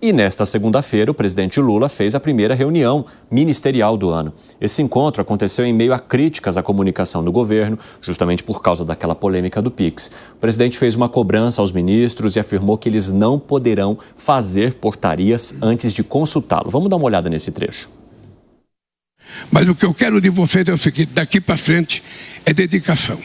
E nesta segunda-feira, o presidente Lula fez a primeira reunião ministerial do ano. Esse encontro aconteceu em meio a críticas à comunicação do governo, justamente por causa daquela polêmica do Pix. O presidente fez uma cobrança aos ministros e afirmou que eles não poderão fazer portarias antes de consultá-lo. Vamos dar uma olhada nesse trecho. Mas o que eu quero de vocês é o seguinte: daqui para frente é dedicação.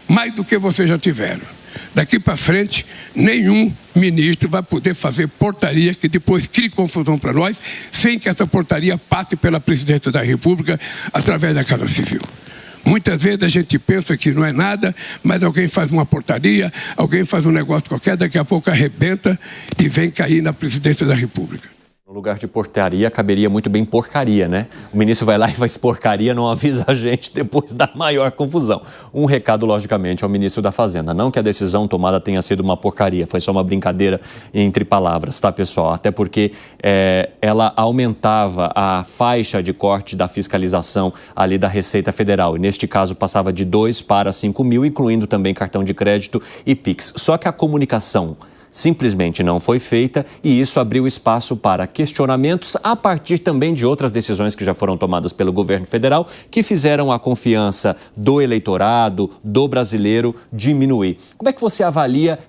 Mais do que vocês já tiveram. Daqui para frente, nenhum ministro vai poder fazer portaria que depois crie confusão para nós, sem que essa portaria passe pela presidência da República através da Casa Civil. Muitas vezes a gente pensa que não é nada, mas alguém faz uma portaria, alguém faz um negócio qualquer, daqui a pouco arrebenta e vem cair na presidência da República. No lugar de portaria, caberia muito bem porcaria, né? O ministro vai lá e faz porcaria, não avisa a gente, depois da maior confusão. Um recado, logicamente, ao ministro da Fazenda. Não que a decisão tomada tenha sido uma porcaria, foi só uma brincadeira entre palavras, tá, pessoal? Até porque ela aumentava a faixa de corte da fiscalização ali da Receita Federal. E neste caso passava de 2 para 5 mil, incluindo também cartão de crédito e Pix. Só que a comunicação simplesmente não foi feita e isso abriu espaço para questionamentos a partir também de outras decisões que já foram tomadas pelo governo federal que fizeram a confiança do eleitorado, do brasileiro diminuir. Como é que você avalia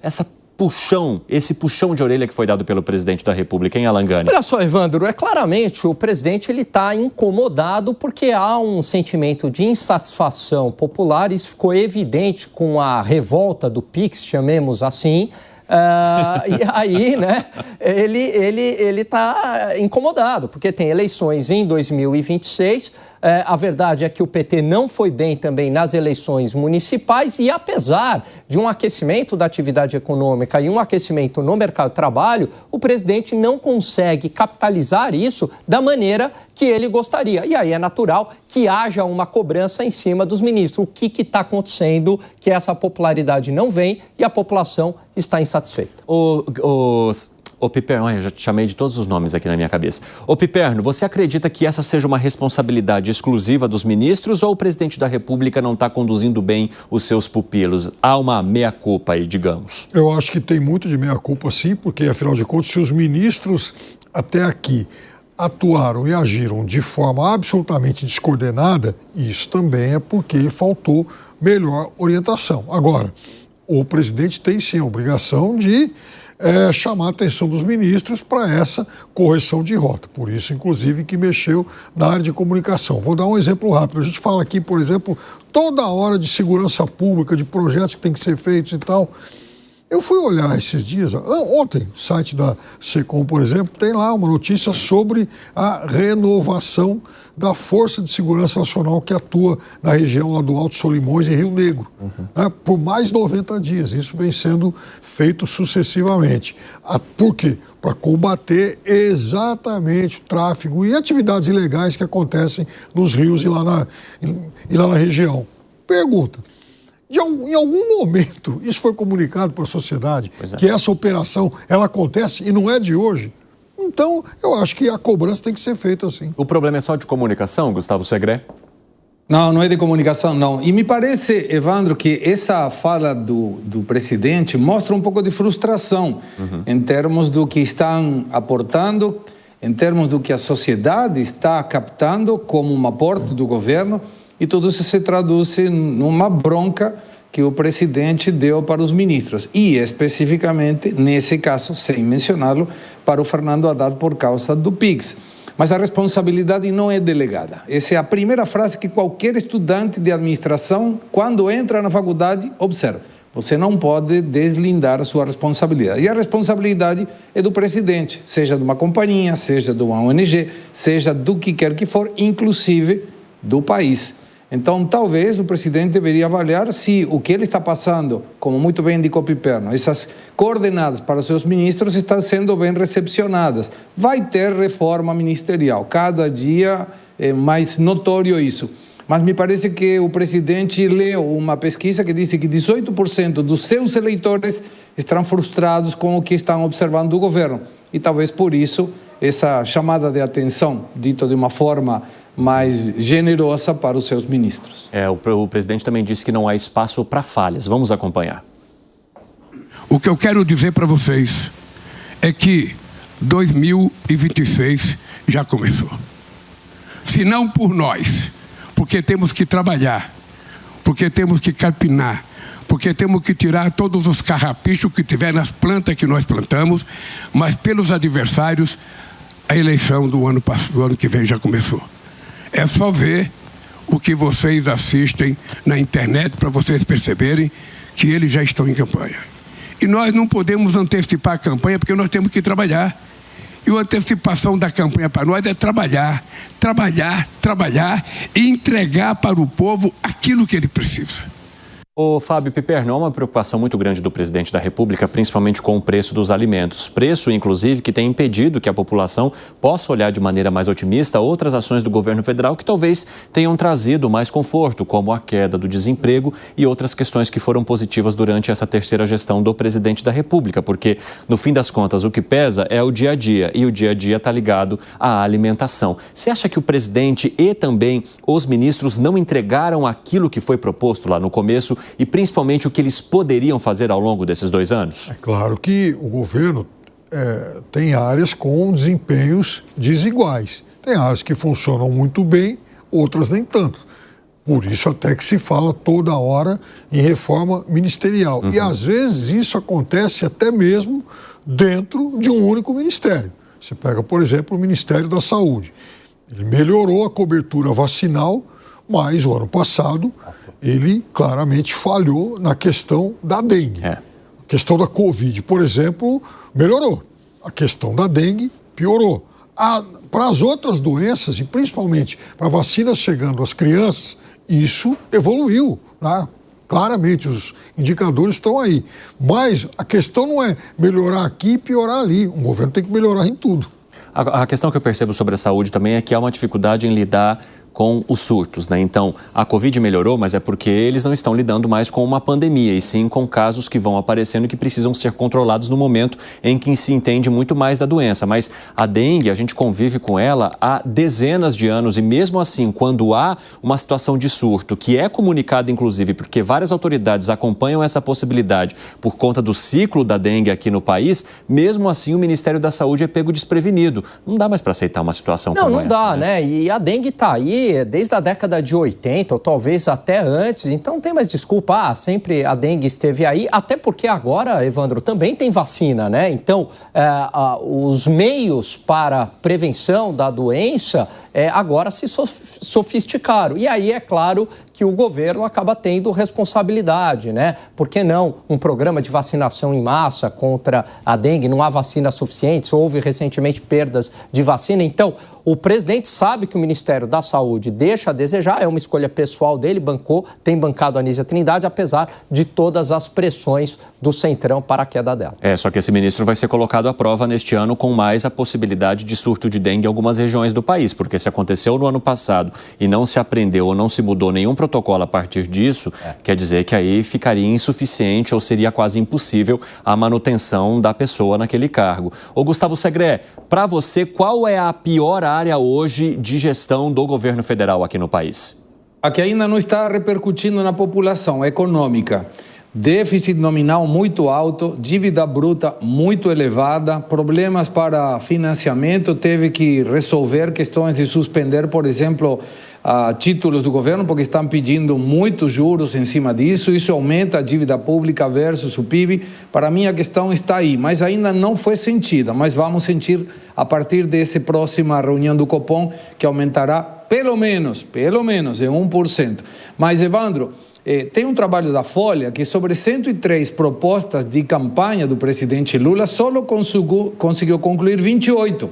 esse puxão de orelha que foi dado pelo presidente da República, hein, Alan Gani? Olha só, Evandro, claramente o presidente está incomodado porque há um sentimento de insatisfação popular. Isso ficou evidente com a revolta do Pix, chamemos assim. E aí, né, ele está incomodado, porque tem eleições em 2026. A verdade é que o PT não foi bem também nas eleições municipais e, apesar de um aquecimento da atividade econômica e um aquecimento no mercado de trabalho, o presidente não consegue capitalizar isso da maneira que ele gostaria. E aí é natural que haja uma cobrança em cima dos ministros. O que está acontecendo que essa popularidade não vem e a população está insatisfeita? Ô Piperno, eu já te chamei de todos os nomes aqui na minha cabeça. Ô Piperno, você acredita que essa seja uma responsabilidade exclusiva dos ministros ou o presidente da República não está conduzindo bem os seus pupilos? Há uma meia-culpa aí, digamos. Eu acho que tem muito de meia-culpa, sim, porque, afinal de contas, se os ministros até aqui atuaram e agiram de forma absolutamente descoordenada, isso também é porque faltou melhor orientação. Agora, o presidente tem, sim, a obrigação de chamar a atenção dos ministros para essa correção de rota. Por isso, inclusive, que mexeu na área de comunicação. Vou dar um exemplo rápido. A gente fala aqui, por exemplo, toda hora de segurança pública, de projetos que têm que ser feitos e tal. Eu fui olhar esses dias, ontem, no site da SECOM, por exemplo, tem lá uma notícia sobre a renovação da Força de Segurança Nacional que atua na região lá do Alto Solimões e Rio Negro, né, por mais 90 dias. Isso vem sendo feito sucessivamente. Por quê? Para combater exatamente o tráfego e atividades ilegais que acontecem nos rios e lá na região. Pergunta: em algum momento isso foi comunicado para a sociedade, que essa operação ela acontece e não é de hoje? Então, eu acho que a cobrança tem que ser feita assim. O problema é só de comunicação, Gustavo Segré? Não é de comunicação, não. E me parece, Evandro, que essa fala do presidente mostra um pouco de frustração em termos do que estão aportando, em termos do que a sociedade está captando como um aporte do governo, e tudo isso se traduz numa bronca que o presidente deu para os ministros, e especificamente, nesse caso, sem mencioná-lo, para o Fernando Haddad por causa do Pix. Mas a responsabilidade não é delegada. Essa é a primeira frase que qualquer estudante de administração, quando entra na faculdade, observa. Você não pode deslindar a sua responsabilidade. E a responsabilidade é do presidente, seja de uma companhia, seja de uma ONG, seja do que quer que for, inclusive do país. Então, talvez o presidente deveria avaliar se o que ele está passando, como muito bem indicou Piperno, essas coordenadas para os seus ministros estão sendo bem recepcionadas. Vai ter reforma ministerial, cada dia é mais notório isso. Mas me parece que o presidente leu uma pesquisa que disse que 18% dos seus eleitores estão frustrados com o que estão observando do governo. E talvez por isso essa chamada de atenção, dito de uma forma mais generosa para os seus ministros. O presidente também disse que não há espaço para falhas. Vamos acompanhar. O que eu quero dizer para vocês é que 2026 já começou. Se não por nós, porque temos que trabalhar, porque temos que carpinar, porque temos que tirar todos os carrapichos que tiver nas plantas que nós plantamos, mas pelos adversários, a eleição do ano que vem já começou. É só ver o que vocês assistem na internet para vocês perceberem que eles já estão em campanha. E nós não podemos antecipar a campanha porque nós temos que trabalhar. E a antecipação da campanha para nós é trabalhar, trabalhar, trabalhar e entregar para o povo aquilo que ele precisa. Ô Fábio Piperno, há uma preocupação muito grande do presidente da República, principalmente com o preço dos alimentos. Preço, inclusive, que tem impedido que a população possa olhar de maneira mais otimista outras ações do governo federal que talvez tenham trazido mais conforto, como a queda do desemprego e outras questões que foram positivas durante essa terceira gestão do presidente da República. Porque, no fim das contas, o que pesa é o dia a dia, e o dia a dia está ligado à alimentação. Você acha que o presidente e também os ministros não entregaram aquilo que foi proposto lá no começo e principalmente o que eles poderiam fazer ao longo desses 2 anos? É claro que o governo tem áreas com desempenhos desiguais. Tem áreas que funcionam muito bem, outras nem tanto. Por isso até que se fala toda hora em reforma ministerial. E às vezes isso acontece até mesmo dentro de um único ministério. Você pega, por exemplo, o Ministério da Saúde. Ele melhorou a cobertura vacinal, mas o ano passado ele claramente falhou na questão da dengue. A questão da Covid, por exemplo, melhorou. A questão da dengue piorou. Para as outras doenças, e principalmente para vacinas chegando às crianças, isso evoluiu, né? Claramente, os indicadores estão aí. Mas a questão não é melhorar aqui e piorar ali. O governo tem que melhorar em tudo. A questão que eu percebo sobre a saúde também é que há uma dificuldade em lidar com os surtos, né? Então, a Covid melhorou, mas é porque eles não estão lidando mais com uma pandemia, e sim com casos que vão aparecendo e que precisam ser controlados no momento em que se entende muito mais da doença. Mas a dengue, a gente convive com ela há dezenas de anos, e mesmo assim, quando há uma situação de surto, que é comunicada inclusive porque várias autoridades acompanham essa possibilidade por conta do ciclo da dengue aqui no país, mesmo assim o Ministério da Saúde é pego desprevenido. Não dá mais para aceitar uma situação como essa. Não dá, né? E a dengue está aí desde a década de 80, ou talvez até antes, então não tem mais desculpa, sempre a dengue esteve aí, até porque agora, Evandro, também tem vacina, né? Então, os meios para prevenção da doença agora se sofisticaram. E aí, é claro que o governo acaba tendo responsabilidade, né? Por que não um programa de vacinação em massa contra a dengue? Não há vacinas suficientes, houve recentemente perdas de vacina. Então, o presidente sabe que o Ministério da Saúde deixa a desejar, é uma escolha pessoal dele, tem bancado a Anísia Trindade, apesar de todas as pressões do Centrão para a queda dela. Só que esse ministro vai ser colocado à prova neste ano com mais a possibilidade de surto de dengue em algumas regiões do país, porque se aconteceu no ano passado e não se aprendeu ou não se mudou nenhum protocolo a partir disso, quer dizer que aí ficaria insuficiente ou seria quase impossível a manutenção da pessoa naquele cargo. Ô Gustavo Segré, para você, qual é a pior área hoje de gestão do governo federal aqui no país? A que ainda não está repercutindo na população econômica. Déficit nominal muito alto, dívida bruta muito elevada, problemas para financiamento, teve que resolver questões de suspender, por exemplo, títulos do governo, porque estão pedindo muitos juros em cima disso, isso aumenta a dívida pública versus o PIB. Para mim a questão está aí, mas ainda não foi sentida, mas vamos sentir a partir dessa próxima reunião do Copom, que aumentará pelo menos em 1%. Mas, Evandro, tem um trabalho da Folha que sobre 103 propostas de campanha do presidente Lula, só conseguiu concluir 28.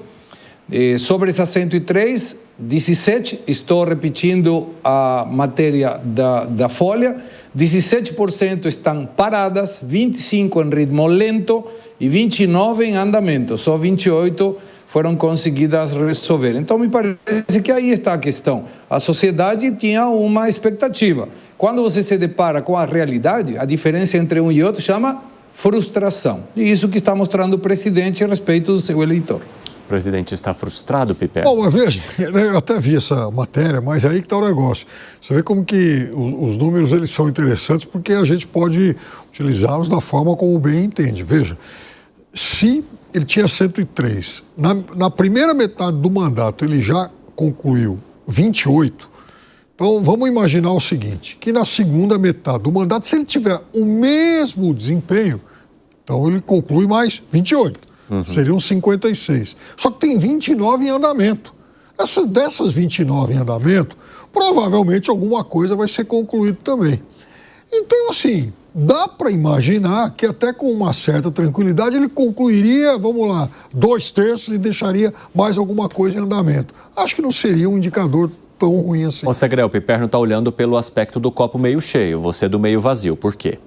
Sobre essas 103, 17, estou repetindo a matéria da Folha, 17% estão paradas, 25% em ritmo lento e 29% em andamento. Só 28% foram conseguidas resolver. Então, me parece que aí está a questão. A sociedade tinha uma expectativa. Quando você se depara com a realidade, a diferença entre um e outro chama frustração. E isso que está mostrando o presidente a respeito do seu eleitor. O presidente está frustrado, Piper? Bom, mas veja, eu até vi essa matéria, mas aí que está o negócio. Você vê como que os números eles são interessantes porque a gente pode utilizá-los da forma como bem entende. Veja, se ele tinha 103, na primeira metade do mandato ele já concluiu 28, então vamos imaginar o seguinte, que na segunda metade do mandato, se ele tiver o mesmo desempenho, então ele conclui mais 28, seriam 56. Só que tem 29 em andamento. Dessas 29 em andamento, provavelmente alguma coisa vai ser concluída também. Então, assim, dá para imaginar que até com uma certa tranquilidade ele concluiria, vamos lá, 2/3 e deixaria mais alguma coisa em andamento. Acho que não seria um indicador tão ruim assim. Ô, Segré, o Piperno está olhando pelo aspecto do copo meio cheio, você do meio vazio. Por quê?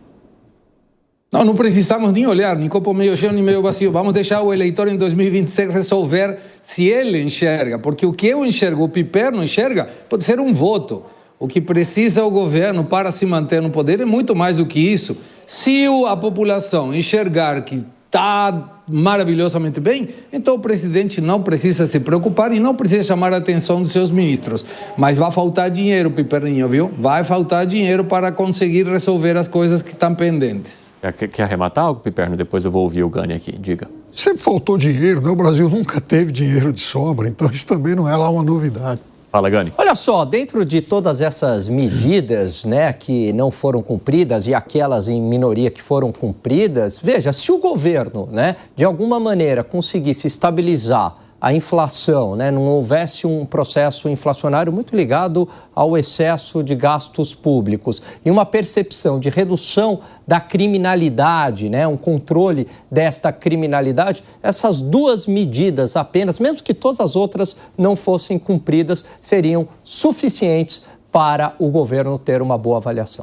Não precisamos nem olhar, nem copo meio cheio, nem meio vazio. Vamos deixar o eleitor em 2026 resolver se ele enxerga. Porque o que eu enxergo, o Piperno enxerga, pode ser um voto. O que precisa o governo para se manter no poder é muito mais do que isso. Se a população enxergar que está maravilhosamente bem, então o presidente não precisa se preocupar e não precisa chamar a atenção dos seus ministros. Mas vai faltar dinheiro, Piperninho, viu? Vai faltar dinheiro para conseguir resolver as coisas que estão pendentes. Quer arrematar algo, Piperno? Depois eu vou ouvir o Gani aqui. Diga. Sempre faltou dinheiro, né? O Brasil nunca teve dinheiro de sobra, então isso também não é lá uma novidade. Fala, Gani. Olha só, dentro de todas essas medidas, né, que não foram cumpridas e aquelas em minoria que foram cumpridas, veja, se o governo, né, de alguma maneira conseguisse estabilizar a inflação, né, não houvesse um processo inflacionário muito ligado ao excesso de gastos públicos e uma percepção de redução da criminalidade, né, um controle desta criminalidade, essas duas medidas apenas, mesmo que todas as outras não fossem cumpridas, seriam suficientes para o governo ter uma boa avaliação.